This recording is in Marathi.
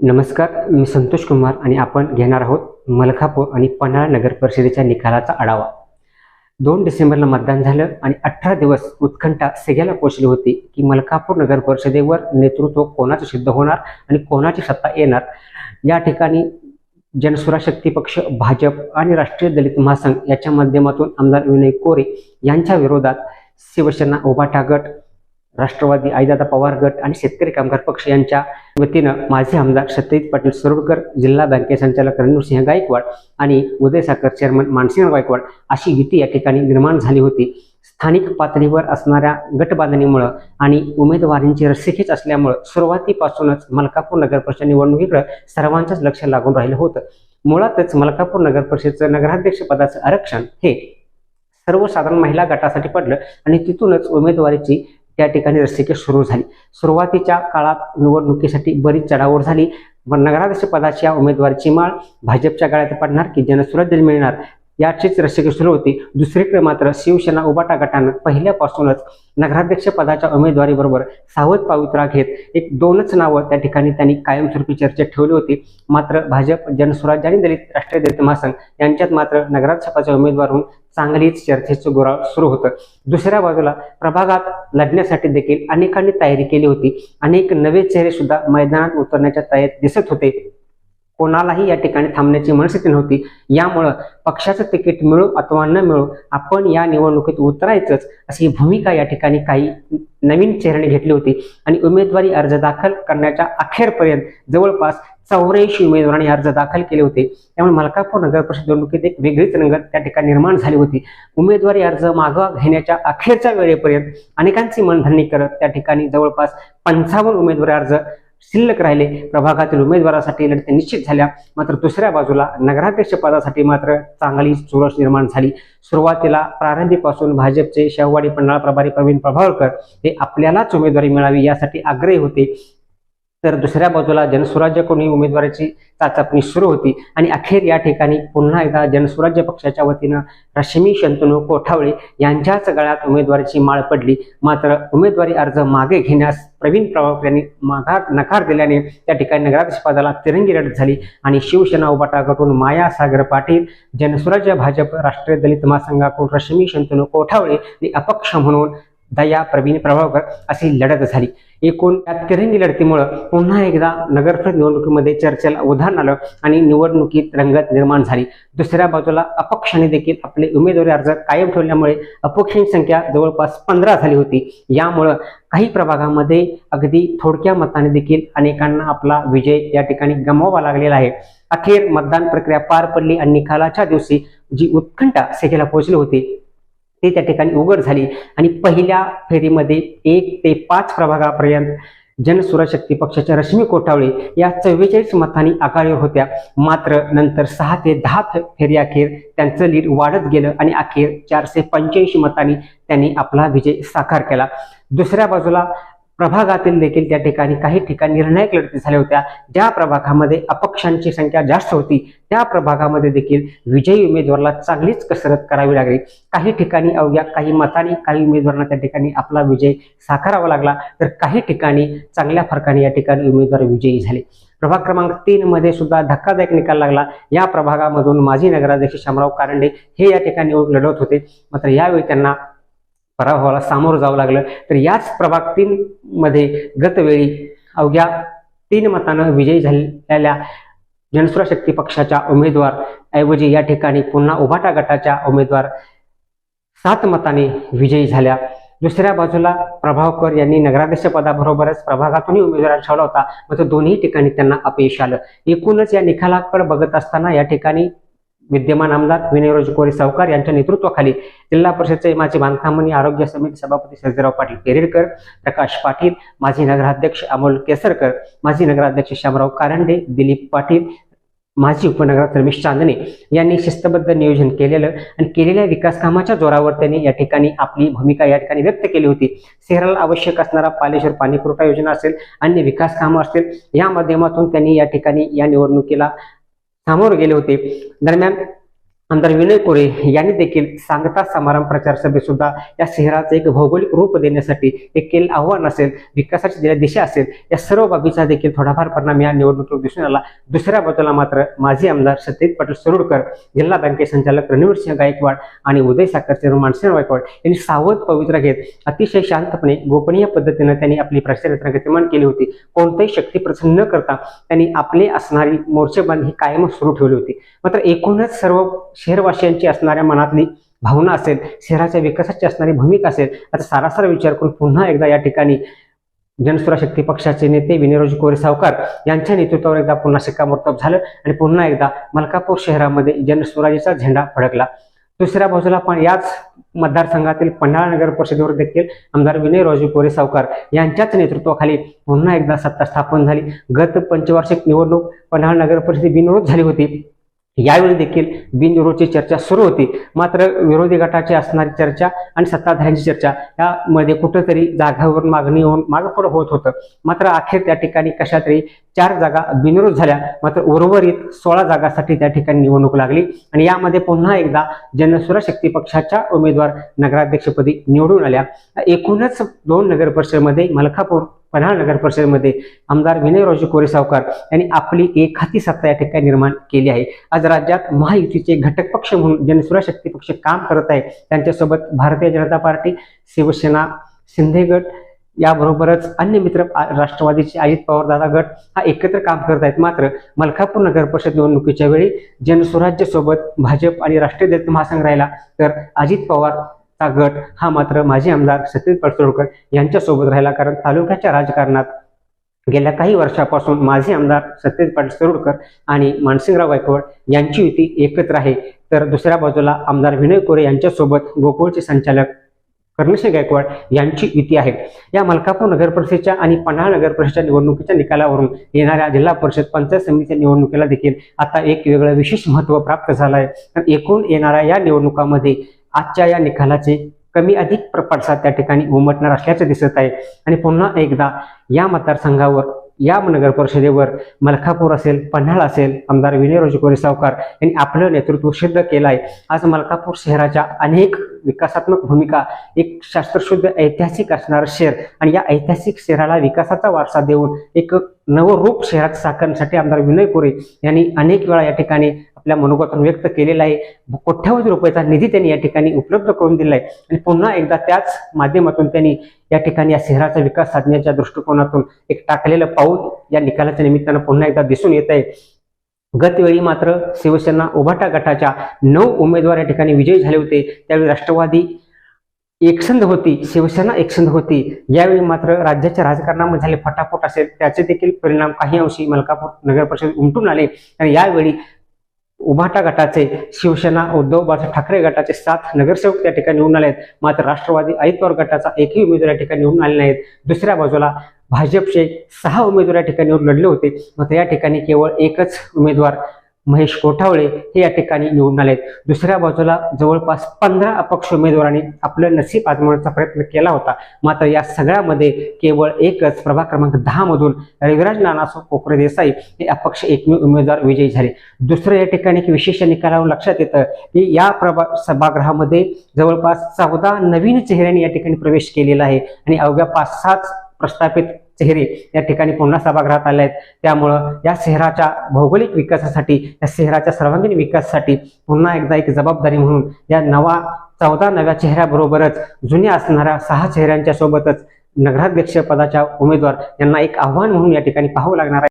नमस्कार, मी संतोष कुमार आणि आपण घेणार आहोत मलकापूर आणि पन्हाळा नगर परिषदेच्या निकालाचा आढावा। 2 डिसेंबरला मतदान झालं आणि 18 दिवस उत्कंठा सगळ्याला पोहोचली होती की मलकापूर नगर परिषदेवर नेतृत्व कोणाचं सिद्ध होणार आणि कोणाची सत्ता येणार। या ठिकाणी जनसुराज शक्ती पक्ष, भाजप आणि राष्ट्रीय दलित महासंघ याच्या माध्यमातून आमदार विनय कोरे यांच्या विरोधात शिवसेना, उभाटा गट, राष्ट्रवादी, आईदादा पवार गट आणि शेतकरी कामगार पक्ष यांच्या वतीनं माजी आमदार सत्यजित पाटील सुरवकर, जिल्हा बँके संचालक रणवीरसिंह गायकवाड आणि उदय साखर चेअरमन मानसिंह गायकवाड अशी युती या ठिकाणी निर्माण झाली होती। स्थानिक पातळीवर असणाऱ्या गटबांधणीमुळे आणि उमेदवारांची रस्सीखेच असल्यामुळे सुरुवातीपासूनच मलकापूर नगर परिषद निवडणुकीकडे सर्वांचंच लक्ष लागून राहिलं होतं। मुळातच मलकापूर नगर परिषदेचं नगराध्यक्ष पदाचं आरक्षण हे सर्वसाधारण महिला गटासाठी पडलं आणि तिथूनच उमेदवारीची त्या ठिकाणी रस्सीखेच सुरू झाली। सुरुवातीच्या काळात निवडणुकीसाठी बरीच चढाओढ झाली। नगराध्यक्ष पदाच्या उमेदवारीची माळ भाजपच्या गळ्यात पडणार की जनसुराज मिळणार याचीच रस्सीखेच सुरू होती। दुसरीकडे मात्र शिवसेना, उभाटा गटानं पहिल्यापासूनच नगराध्यक्ष पदाच्या उमेदवारीबरोबर सावध पवित्रा घेत एक 2च नावं त्या ठिकाणी त्यांनी कायमस्वरूपी चर्चेत ठेवली होती। मात्र भाजप, जनसुराज आणि राष्ट्रीय दलित महासंघ यांच्यात मात्र नगराध्यक्ष पदाच्या उमेदवारावरून चांगलीच चर्चेचं गोराळ सुरू होतं। दुसऱ्या बाजूला प्रभागात लढण्यासाठी देखील अनेकांनी तयारी केली होती। अनेक नवे चेहरे सुद्धा मैदानात उतरण्याच्या तयारीत दिसत होते। कोणालाही या ठिकाणी थांबण्याची मनस्थिती नव्हती। यामुळं पक्षाचं तिकीट मिळो अथवा न मिळो आपण या निवडणुकीत उतरायचंच अशी भूमिका या ठिकाणी काही नवीन चेहऱ्यांनी घेतली होती आणि उमेदवारी अर्ज दाखल करण्याच्या अखेरपर्यंत जवळपास 84 उमेदवारांनी अर्ज दाखल केले होते। त्यामुळे मलकापूर नगर परिषद निवडणुकीत एक वेगळीच रंगत त्या ठिकाणी निर्माण झाली होती। उमेदवारी अर्ज मागवा घेण्याच्या अखेरच्या वेळेपर्यंत अनेकांची मनधरणी करत त्या ठिकाणी जवळपास 55 उमेदवारी अर्ज शिल्लक राहिले। प्रभागातील उमेदवारासाठी लढती निश्चित झाल्या। मात्र दुसऱ्या बाजूला नगराध्यक्ष पदासाठी मात्र चांगली चुरस निर्माण झाली। सुरुवातीला प्रारंभीपासून भाजपचे शेववाडी पन्हाळा प्रभारी प्रवीण प्रभावळकर हे आपल्यालाच उमेदवारी मिळावी यासाठी आग्रही होते, तर दुसऱ्या बाजूला जनसुराज्याकडून उमेदवाराची चाचपणी सुरू होती आणि अखेर या ठिकाणी पुन्हा एकदा जनसुराज्य पक्षाच्या वतीनं रश्मी शंतनू कोठावळे यांच्याच गळ्यात उमेदवारीची माळ पडली। मात्र उमेदवारी अर्ज मागे घेण्यास प्रवीण प्रभावळकर यांनी नकार दिल्याने त्या ठिकाणी नगराध्यक्ष पदाला तिरंगी लढत झाली आणि शिवसेना, उभाटा गटाकडून माया सागर पाटील, जनसुराज्य, भाजप, राष्ट्रीय दलित महासंघाकडून रश्मी शंतनू कोठावळे आणि अपक्ष म्हणून दया प्रवीण प्रभावळकर अशी लढत झाली। एकूण या तिरंगी लढतीमुळे पुन्हा एकदा नगरपरिषद निवडणुकीमध्ये चर्चेला उधाण आलं आणि निवडणुकीत रंगत निर्माण झाली। दुसऱ्या बाजूला अपक्षाने देखील आपले उमेदवारी अर्ज कायम ठेवल्यामुळे अपक्षांची संख्या जवळपास 15 झाली होती। यामुळे काही प्रभागामध्ये अगदी थोडक्या मताने देखील अनेकांना आपला विजय या ठिकाणी गमवावा लागलेला आहे। अखेर मतदान प्रक्रिया पार पडली आणि निकालाच्या दिवशी जी उत्कंठा सगळ्याला पोहोचली होती ती त्या ठिकाणी उघड झाली आणि पहिल्या फेरीमध्ये 1 ते 5 प्रभागापर्यंत जनसुराज शक्ती पक्षाच्या रश्मी कोठावळे या 44 मतांनी आघाडीवर होत्या। मात्र नंतर 6 ते 10 फेरी अखेर त्यांचं लीड वाढत गेलं आणि अखेर 485 मतांनी त्यांनी आपला विजय साकार केला। दुसऱ्या बाजूला प्रभागातील देखील त्या ठिकाणी काही ठिकाणी निर्णायक लढती झाल्या होत्या। ज्या प्रभागामध्ये अपक्षांची संख्या जास्त होती त्या प्रभागामध्ये देखील विजयी उमेदवाराला चांगलीच कसरत करावी लागली। काही ठिकाणी अवघ्या काही मतांनी काही उमेदवारांना त्या ठिकाणी आपला विजय साकारावा लागला, तर काही ठिकाणी चांगल्या फरकाने या ठिकाणी उमेदवार विजयी झाले। प्रभाग क्रमांक 3 मध्ये सुद्धा धक्कादायक निकाल लागला। या प्रभागामधून माजी नगराध्यक्ष शामराव कारंडे हे या ठिकाणी लढत होते, मात्र यावेळी त्यांना पराभवाला सामोरं जावं लागलं। तर याच प्रभाग 3 मध्ये गतवेळी अवघ्या 3 मतांना विजयी झालेल्या जनसुराज शक्ती पक्षाच्या उमेदवार ऐवजी या ठिकाणी पुन्हा उभाटा गटाच्या उमेदवार 7 मतांनी विजयी झाल्या। दुसऱ्या बाजूला प्रभावळकर यांनी नगराध्यक्ष पदाबरोबरच प्रभागातूनही उमेदवार ठेवला होता, मात्र दोन्ही ठिकाणी त्यांना अपयश आलं। एकूणच या निकालाकडे बघत असताना या ठिकाणी विद्यमान आमदार विनय कोरे सावकार यांच्या नेतृत्वाखाली जिल्हा परिषदेचे माजी बांधकाम आणि आरोग्य समिती सभापती सर्जेराव पाटील पेरेडकर, प्रकाश पाटील, माजी नगराध्यक्ष अमोल केसरकर, माजी नगराध्यक्ष शामराव कारंडे, दिलीप पाटील, माजी उपनगराध्यक्ष रमेश चांदणे यांनी शिस्तबद्ध नियोजन केलेलं आणि केलेल्या विकास कामाच्या जोरावर त्यांनी या ठिकाणी आपली भूमिका या ठिकाणी व्यक्त केली होती। शहराला आवश्यक असणारा पालेश्वर पाणी पुरवठा योजना असेल, अन्य विकास कामं असतील, या माध्यमातून त्यांनी या ठिकाणी या निवडणुकीला सामोरे गेले होते। दरम्यान आमदार विनय कोरे यांनी देखील सांगता समारंभ प्रचार सभेत सुद्धा या शहराचे एक भौगोलिक रूप देण्यासाठी देखील आव्हान असेल, विकासाची दिलेली दिशा असेल, या सर्व बाबीचा देखील थोडाफार परिणाम या निवडणुकीवर दिसून आला. दुसऱ्या बाजूला मात्र माजी आमदार सत्यजित पाटील सरोडकर, जिल्हा बँके संचालक रणवीर सिंह गायकवाड आणि उदय साखरचे मानसिंह गायकवाड यांनी सावध पवित्रा घेत अतिशय शांतपणे गोपनीय पद्धतीने त्यांनी आपली प्रचार यात्रा गतिमान केली होती. कोणतेही शक्ती प्रदर्शन न करता त्यांनी आपली असणारी मोर्चेबंदी ही कायम सुरू ठेवली होती. मात्र एकूणच सर्व शहरवासियांची असणाऱ्या मनातली भावना असेल, शहराच्या विकासाची असणारी भूमिका असेल, आता सारासार विचार करून पुन्हा एकदा या ठिकाणी जनसुराज शक्ती पक्षाचे नेते विनयराजे कोरे सावकार यांच्या नेतृत्वावर एकदा पुन्हा शिक्कामोर्तब झालं आणि पुन्हा एकदा मलकापूर शहरामध्ये जनसुराजीचा झेंडा फडकला. दुसऱ्या बाजूला पण याच मतदारसंघातील पन्हाळा नगर परिषदेवर देखील आमदार विनयराजे कोरे सावकार यांच्याच नेतृत्वाखाली पुन्हा एकदा सत्ता स्थापन झाली. गत पंचवार्षिक निवडणूक पन्हाळा नगर परिषद बिनविरोध झाली होती. यावेळी देखील बिनविरोधची चर्चा सुरू होती. मात्र विरोधी गटाची असणारी चर्चा आणि सत्ताधाऱ्यांची चर्चा यामध्ये कुठेतरी जागावर मागणी होऊन मागपुढे होत होतं. मात्र अखेर त्या ठिकाणी कशा तरी 4 जागा बिनविरोध झाल्या. मात्र उर्वरित 16 जागांसाठी त्या ठिकाणी निवडणूक लागली आणि यामध्ये पुन्हा एकदा जनसुराज शक्ती पक्षाच्या उमेदवार नगराध्यक्षपदी निवडून आल्या. एकूणच 2 नगर परिषदेमध्ये मलकापूर पन्हाळा नगर परिषदेमध्ये आमदार विनयराजे कोरे सावकार यांनी आपली एक हाती सत्ता या ठिकाणी निर्माण केली आहे. आज राज्यात महायुतीचे घटक पक्ष म्हणून जनसुराज शक्ती पक्ष काम करत आहे. त्यांच्यासोबत भारतीय जनता पार्टी, शिवसेना, शिंदे गट याबरोबरच अन्य मित्र राष्ट्रवादीचे अजित पवार दादा गट हा एकत्र काम करत आहेत. मात्र मलकापूर नगर परिषद निवडणुकीच्या वेळी जनसुराज्य सोबत भाजप आणि राष्ट्रीय दलित महासंघ राहिला, तर अजित पवार गट हा मात्र माजी आमदार सत्यजित पाटील सरोडकर यांच्या सोबत राहिला. कारण तालुक्याच्या राजकारणात गेल्या काही वर्षापासून माजी आमदार सत्यजित पाटील सरोडकर आणि मानसिंगराव गायकवाड यांची युती एकत्र आहे. तर दुसऱ्या बाजूला आमदार विनय कोरे यांच्यासोबत गोकुळचे संचालक कर्णसिंह गायकवाड यांची युती आहे. या मलकापूर नगर परिषदेच्या आणि पन्हाळा नगर परिषदेच्या निवडणुकीच्या निकालावरून येणाऱ्या जिल्हा परिषद पंचायत समितीच्या निवडणुकीला देखील आता एक वेगळं विशेष महत्त्व प्राप्त झालं आहे. तर एकूण येणाऱ्या या निवडणुकामध्ये आजच्या या निकालाचे कमी अधिक पडसाद त्या ठिकाणी उमटणार असल्याचं दिसत आहे. आणि पुन्हा एकदा या मतदारसंघावर, या नगर परिषदेवर मलकापूर असेल, पन्हाळा असेल, आमदार विनयराजे कोरे सावकार यांनी आपलं नेतृत्व सिद्ध केलं आहे. आज मलकापूर शहराच्या अनेक विकासात्मक भूमिका, एक शास्त्रशुद्ध ऐतिहासिक असणारं शहर आणि या ऐतिहासिक शहराला विकासाचा वारसा देऊन एक नवं रूप शहरात साकारण्यासाठी आमदार विनय कोरे यांनी अनेक वेळा या ठिकाणी आपल्या मनोगतातून व्यक्त केलेला आहे. कोट्यावधी रुपयाचा निधी त्यांनी या ठिकाणी उपलब्ध करून दिला आहे आणि पुन्हा एकदा त्याच माध्यमातून त्यांनी या ठिकाणी या शहराचा विकास साधण्याच्या दृष्टिकोनातून एक टाकलेलं पाऊल या निकालाच्या निमित्तानं पुन्हा एकदा दिसून येत आहे. गतवेळी मात्र शिवसेना उभाटा गटाच्या 9 उमेदवार या ठिकाणी विजयी झाले होते. त्यावेळी राष्ट्रवादी एकसंध होती, शिवसेना एकसंध होती. यावेळी मात्र राज्याच्या राजकारणामध्ये झाले फटाफट असेल त्याचे देखील परिणाम काही अंशी मलकापूर नगर परिषद उमटून आले. आणि यावेळी उभाटा गटाचे, शिवसेना उद्धव बाळासाहेब ठाकरे गटाचे 7 नगरसेवक त्या ठिकाणी निवडून आले आहेत. मात्र राष्ट्रवादी अजित पवार गटाचा एकही उमेदवार या ठिकाणी निवडून आले नाहीत. दुसऱ्या बाजूला भाजपचे 6 उमेदवार या ठिकाणी निवडून लढले होते. मात्र या ठिकाणी केवळ एकच उमेदवार महेश कोठावळे हे या ठिकाणी निवडून आलेत. दुसऱ्या बाजूला जवळपास 15 अपक्ष उमेदवारांनी आपलं नशीब आजमावण्याचा प्रयत्न केला होता. मात्र या सगळ्यामध्ये केवळ एकच प्रभाग क्रमांक 10 मधून रविराज नानासो कोकरे देसाई हे अपक्ष एकमेव उमेदवार विजयी झाले. दुसरं या ठिकाणी एक विशेष निकालावर लक्षात येतं की या सभागृहामध्ये जवळपास 14 नवीन चेहऱ्यांनी या ठिकाणी प्रवेश केलेला आहे आणि अवघ्या 5-6 प्रस्थापित चेहरे या ठिकाणी पुन्हा सभागृहात आले आहेत. त्यामुळं या शहराच्या भौगोलिक विकासासाठी, या शहराच्या सर्वांगीण विकासासाठी पुन्हा एकदा एक जबाबदारी म्हणून या 14 नव्या चेहऱ्याबरोबरच जुन्या असणाऱ्या 6 चेहऱ्यांच्या सोबतच नगराध्यक्ष पदाच्या उमेदवार यांना एक आव्हान म्हणून या ठिकाणी पाहावं लागणार आहे.